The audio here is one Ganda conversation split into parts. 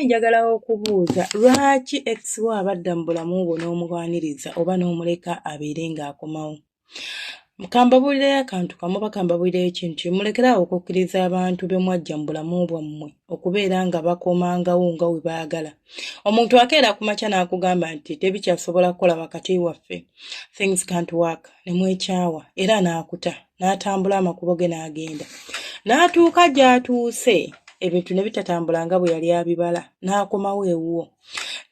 njagala okubuuza lwaki ex wo abadda mu bulamu bwo n'omugwaniriza oba n'omuleka abeere ng'akomawo. Mukambabulira akantu kamu bakambabulira ekintu mulekerawo okukkiriza abantu be mwajja mu bulamu bwammwe okubeera nga bakomangawo nga we baagala. Omuntu akeera ku makya n'akugamba nti tebikyasobola kukola wakati waffe, things can't work, ne mwekyawa era n'akuta n'atambula amakubo ge n'agenda n'atuuka gy'atuuse ebintu ne bitatambula nga bwe yali abibala n'akomawo ewuwo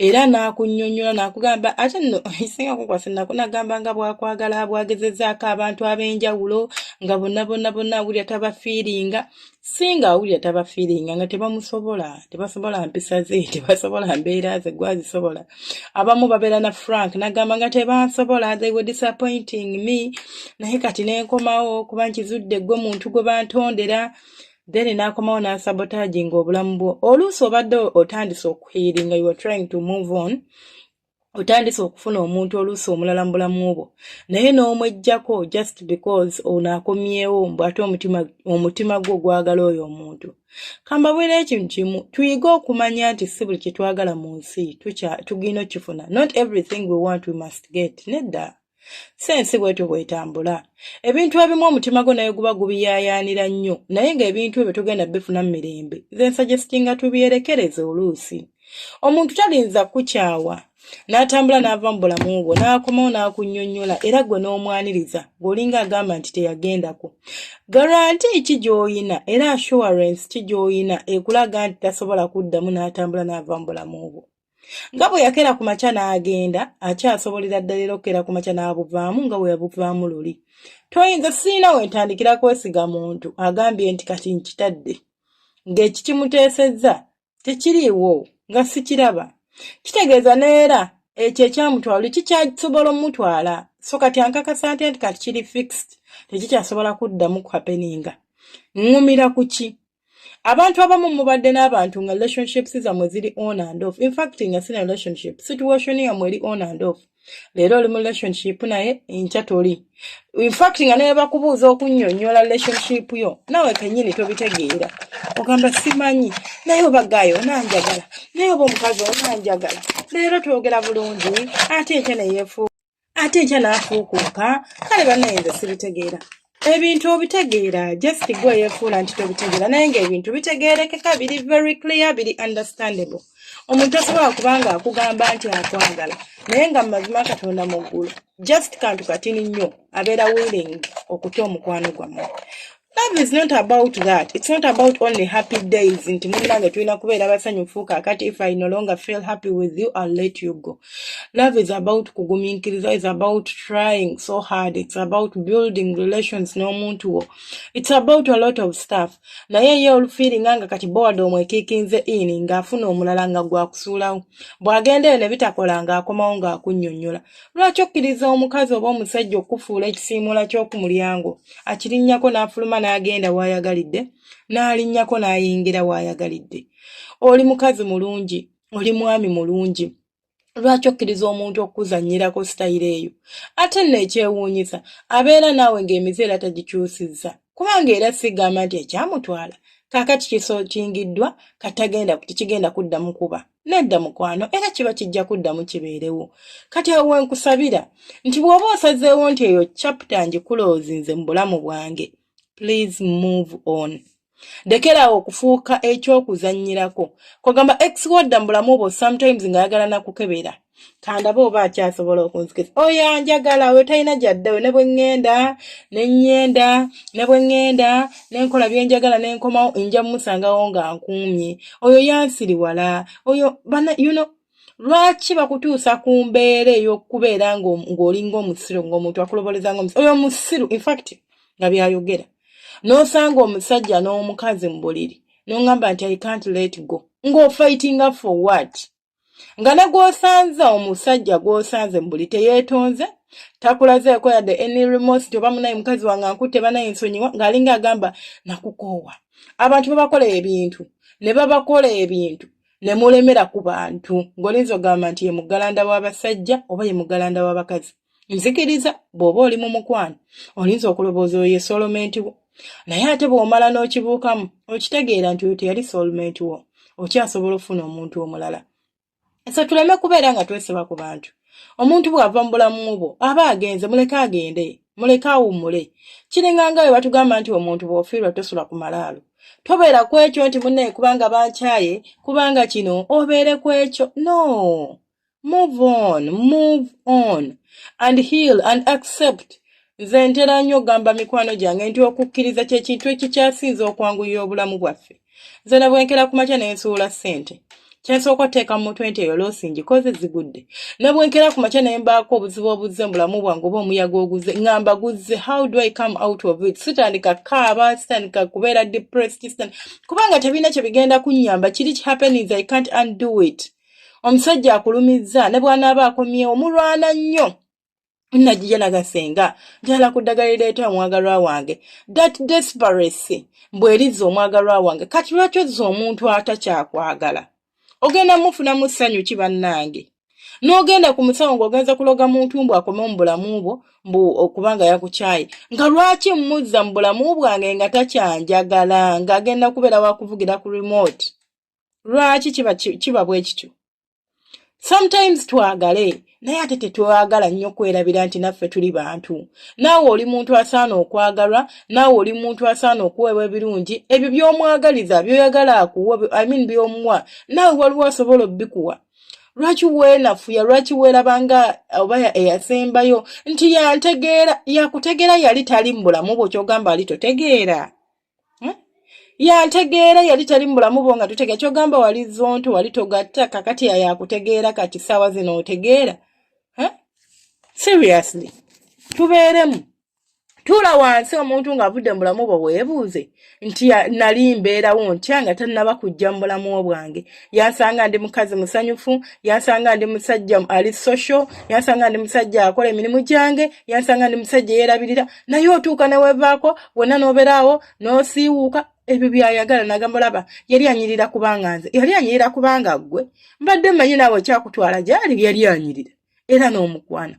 era n'akunnyonnyola n'akugamba ate nno ekisinga kukwasa nagamba nga bwakwagala bwagezezzaako abantu ab'enjawulo nga bonna awulira tabafiiringa singa awulira tabafiiringa nga tebasobola mpisa ze tebasobola mbeera ze gwazisobola. Abamu babeera na Frank n'agamba nga tebansobola, they were disappointing me, naye kati n'enkomawo kuba nkizudde gwe muntu gwe bantondera. Then n'akomawo n'asabotage ng'obulamu bwo oluusi obadde otandise okuhiiringa, you are trying to move on, otandise okufuna omuntu oluusi omulala mu bulamu bwo naye n'omweggyako just because ono akomyewo mbu ate omutima gwo gwagala oyo omuntu. Kambabwira ekintu kimu, tuyige okumanya nti si buli kye twagala mu nsi tugina okifuna. Not everything we want we must get. Nedda sensi bwetyo bwetambula. Ebintu ebimu omutima gwo naye guba gubiyaayaanira nnyo naye ng'ebintu ebyo tugenda bifuna mu mirembe. Nze nsuggestinga tubyerekereze oluusi. Omuntu talinza kukyawa n'atambula n'ava mu bulamu bwo n'akomawo n'akunnyonnyola era gwe n'omwaniriza ng'olinga agamba nti teyagendako. Garanti ki gy'oyina era assurance ki gy'oyina ekulaga nti tasobola kuddamu n'atambula n'ava mu bulamu bwo. Nga bwe yakeera ku makya n'agenda akyasobolera ddala era okukeera ku makya n'abuvaamu nga bwe yabuvaamu luli. Toyinza siina wentandikira kwesiga muntu agambye nti kati nkitadde ng'ekikimuteesezza tekiriiwo nga sikiraba. Kitegeeza neera ekyo ekyamutwala kikyasobola omutwala so kati ankakasa nti kati kiri fixed tekikyasobola kuddamu kuhapeninga. Ngumira kuki? Abantu abamu mubadde n'abantu nga relationships zammwe ziri on and off. In fact nga sina relationship situation yammwe eri on and off. Leero oli mu relationship naye enkya toli. In fact nga naye bakubuuza okunnyonnyola relationship yo nawe kennyini tobitegeera. Ogamba simanyi naye obagayo nanjagala naye oba omukazi onanjagala. Leero twogera bulungi ate enkya neyeefuuka ate enkya n'afuukuuka kale bannaye nze sibitegeera. Ebintu obitegeera just gwe yeefuula nti tobitegeera naye ng'ebintu bitegeerekeka biri very clear biri understandable. Omuntu asobola kubanga akugamba nti akwagala naye nga mazima Katonda mu ggulu just kantu katini nnyo abeera willing okuta omukwano gwammwe. Love is not about that. It's not about only happy days. Nti munnange tulina kubeera basanyufu kakati if I no longer feel happy with you, I'll let you go. Love is about kugumiikiriza, is about trying so hard. It's about building relations n'omuntu wo. It's about a lot of stuff. Naye ye olufeeling nga kati board omwekiikinze in ng'afuna omulala nga gwakusuulawo. Bw'agenda ne bitakola ng'akomawo ng'akunnyonnyola. Lwaki okkiriza omukazi oba omusajja okufuula ekisiimula ky'oku mulyango akirinnyako n'afuluma n'agenda waayagalidde n'alinnyako n'ayingira waayagalidde. Oli mukazi mulungi, oli mwami mulungi. Lwaki okkiriza omuntu okuzannyirako sitayiro eyo? Ate nno ekyewuunyisa abeera naawe ng'emizeera tagikyusizza kubanga era sigamba nti ekyamutwala kaakati kisookingiddwa katagenda tikigenda kuddamu kuba. Nedda mukwano era kiba kijja kuddamu kibeerewo. Kati awo nkusabira nti bw'oba osazeewo nti eyo chapter ngikuloozinze mu bulamu bwange, please move on. Dekerawo okufuuka ekyokuzannyirako. Kwagamba ex wadda mu bulamu bwo sometimes ng'ayagala nakukebera. Kandaba oba akyasobola okunzikiriza. Oyo anjagala we talina gyaddawe ne bwe ŋŋenda ne nnyenda ne bwe ŋŋenda ne nkola bye njagala ne nkomawo nja mmusangawo nga nkuumye. Oyo yansiriwala. Oyo lwaki bakutuusa ku mbeera ey'okubeera ng'olinga omusiru ng'omuntu akuloboleza ng'omusiru. Oyo musiru in fact nga byayogera. N'osanga omusajja n'omukazi mu buliri n'ongamba nti I can't let go. Ng'ofightinga for what? Nga ne gw'osanze omusajja gw'osanze mu buliri teyeetonze takulazeeko yadde any remorse nti oba munaye mukazi wange ankutte banaye nsonyiwa ng'alinga agamba nakukoowa. Abantu babakola ebintu ne mulemera ku bantu ng'olinza ogamba nti ye muggalanda w'abasajja oba ye muggalanda w'abakazi. Nzikiriza bw'oba oli mu mukwano olinza okulowooza oyo ye soulmate wo naye ate bw'omala n'okibuukamu okitegeera nti oyo teyali soulmate wo. okyasobola ofuna omuntu omulala. So tuleme kubeera nga twesiba ku bantu. Omuntu bw'ava mu bulamu bwo aba agenze, muleke agende, muleke awummule. Kiringa nga bwe batugamba nti omuntu bw'ofiirwa tosula ku malaalo. Tobeera ku ekyo nti munne kubanga bankyaye, kubanga kino obeere ku ekyo. No. Move on and heal and accept. Nze ntera nnyo ogamba mikwano gyange nti okukkiriza kye kintu ekikyasinze okwanguya obulamu bwaffe. Nze na bwenkera ku makya ne nsuula ssente. Kyensooka oteeka mu mutwe nti eyo loosi ngikoze zigudde. Ne bwenkera ku makya ne mbaako obuzibu obuzze mu bulamu bwange oba omuyaga oguze, ngamba guzze, how do I come out of it? Sitandika kaaba, sitandika kubeera depressed, kubanga tebina kye bigenda kunnyamba. Kiri happenings I can't undo it. Omusajja akulumizza ne bw'anaaba akomyewo mulwana nnyo. Najija nagasenga njala kuddagala lireeta omwagalwa wange. That desperation bw'erizza omwagalwa wange. Kati lwaki ozza omuntu atakyakwagala? Ogenda mufunamu ssanyu ki bannange? N'ogenda ku musawo ng'ogenza kuloga muntu mbu akome mu bulamu bwo mbu okubanga yakukyaye. Nga lwaki mmuzza mu bulamu bwange nga takyanjagala ng'agenda kubeera wakuvugira ku remote? Lwaki kiba bwe kityo? Sometimes twagale, naye ate tetwagala nnyo kwerabira nti naffe tuli bantu. Naawe oli muntu asaana okwagalwa, naawe oli muntu asaana okuweebwa ebirungi, ebyo by'omwagaliza, by'oyagala akuwa, by'omuwa, naawe waliwo asobola obbikuwa. Lwaki weenafuya, lwaki weerabanga oba eyasembayo nti yantegeera, yakutegeera yali tali mu bulamu bwo ky'ogamba ali totegeera? Yantegeera yali tali mu bulamu bwo nga totegeera ky'ogamba wali zonto wali togatta kakati yakutegeera kati ssaawa zino otegeera? Seriously, tubeeremu. Tuula wansi omuntu ng'avudde mu bulamu bwo weebuuze nti nali mbeerawo ntya nga tannaba kujja mu bulamu bwange. Yansanga ndi mukazi musanyufu, yansanga ndi musajja ali social, yansanga ndi musajja akola emirimu gyange, yansanga ndi musajja yeerabirira, naye otuuka ne weevaako wonna n'obeeraawo n'osiiwuuka. Ebyo byayagala nagamba laba yali anyirira kubanga nze yali anyirira kubanga ggwe mbadde mmanyi naawe kyakutwala gyali yali anyirira era n'omukwana.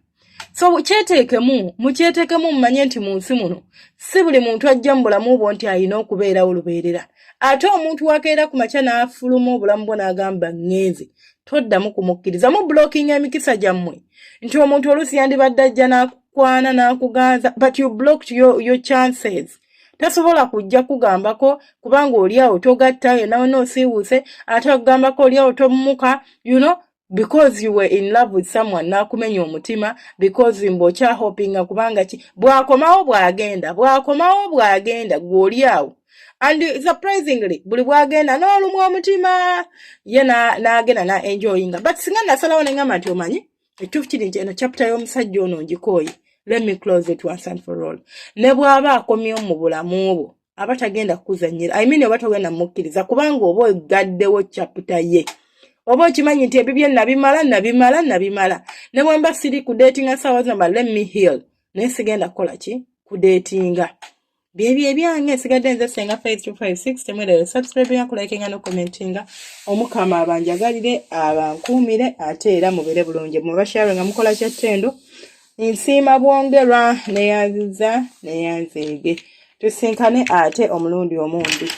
So mukyeteekemu mmanye nti mu nsi muno si buli muntu ajja mu bulamu bwo nti alina okubeerawo lubeerera. Ate omuntu wakeera ku makya n'afuluma obulamu bwo n'agamba ngenze, toddamu kumukkiriza. Mu blocking emikisa gyammwe nti omuntu oluusi yandibadde ajja n'akukwana n'akuganza, but you blocked your chances. Tasobola kujja kugambako kubanga oli awo togattayo nawe n'osiiwuuse, ate okugambako oli awo tomumuka, because you were in love with someone n'akumenya omutima, because mbokya hopinga kubanga bwakomawo bwagenda gw'oli awo. And surprisingly buli bwagenda n'olumwa omutima ye n'agenda na enjoyinga. But singa nasalawo ne ngamba nti omanyi ekituufu kiri nti eno chapter y'omusajja ono ngikooye. Let me close it once and for all. Ne bw'aba akomyewo mu bulamu bwo aba tagenda kukuzannyira. Oba togenda mukkiriza kubanga oba ogaddewo chapter ye. Oba okimanyi nti ebyo bye nabimala. Ne bwe mba siri kudatinga ssaawa zamba let me heal. Naye sigenda kukola ki? Kudatinga. Byebyo ebyange sigadde nze Senga 5256 temwerere subscribe ya kulikinga no commentinga. Omukama abanjagalire abankuumire ate era mubeere bulungi. Mubashawe nga mukola kyattendo. Nsiima bwongerwa neyanziza neyanzeege. Tusinkane ate omulundi omundi.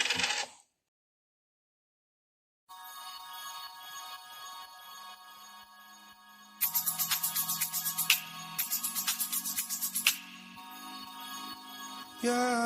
Yeah.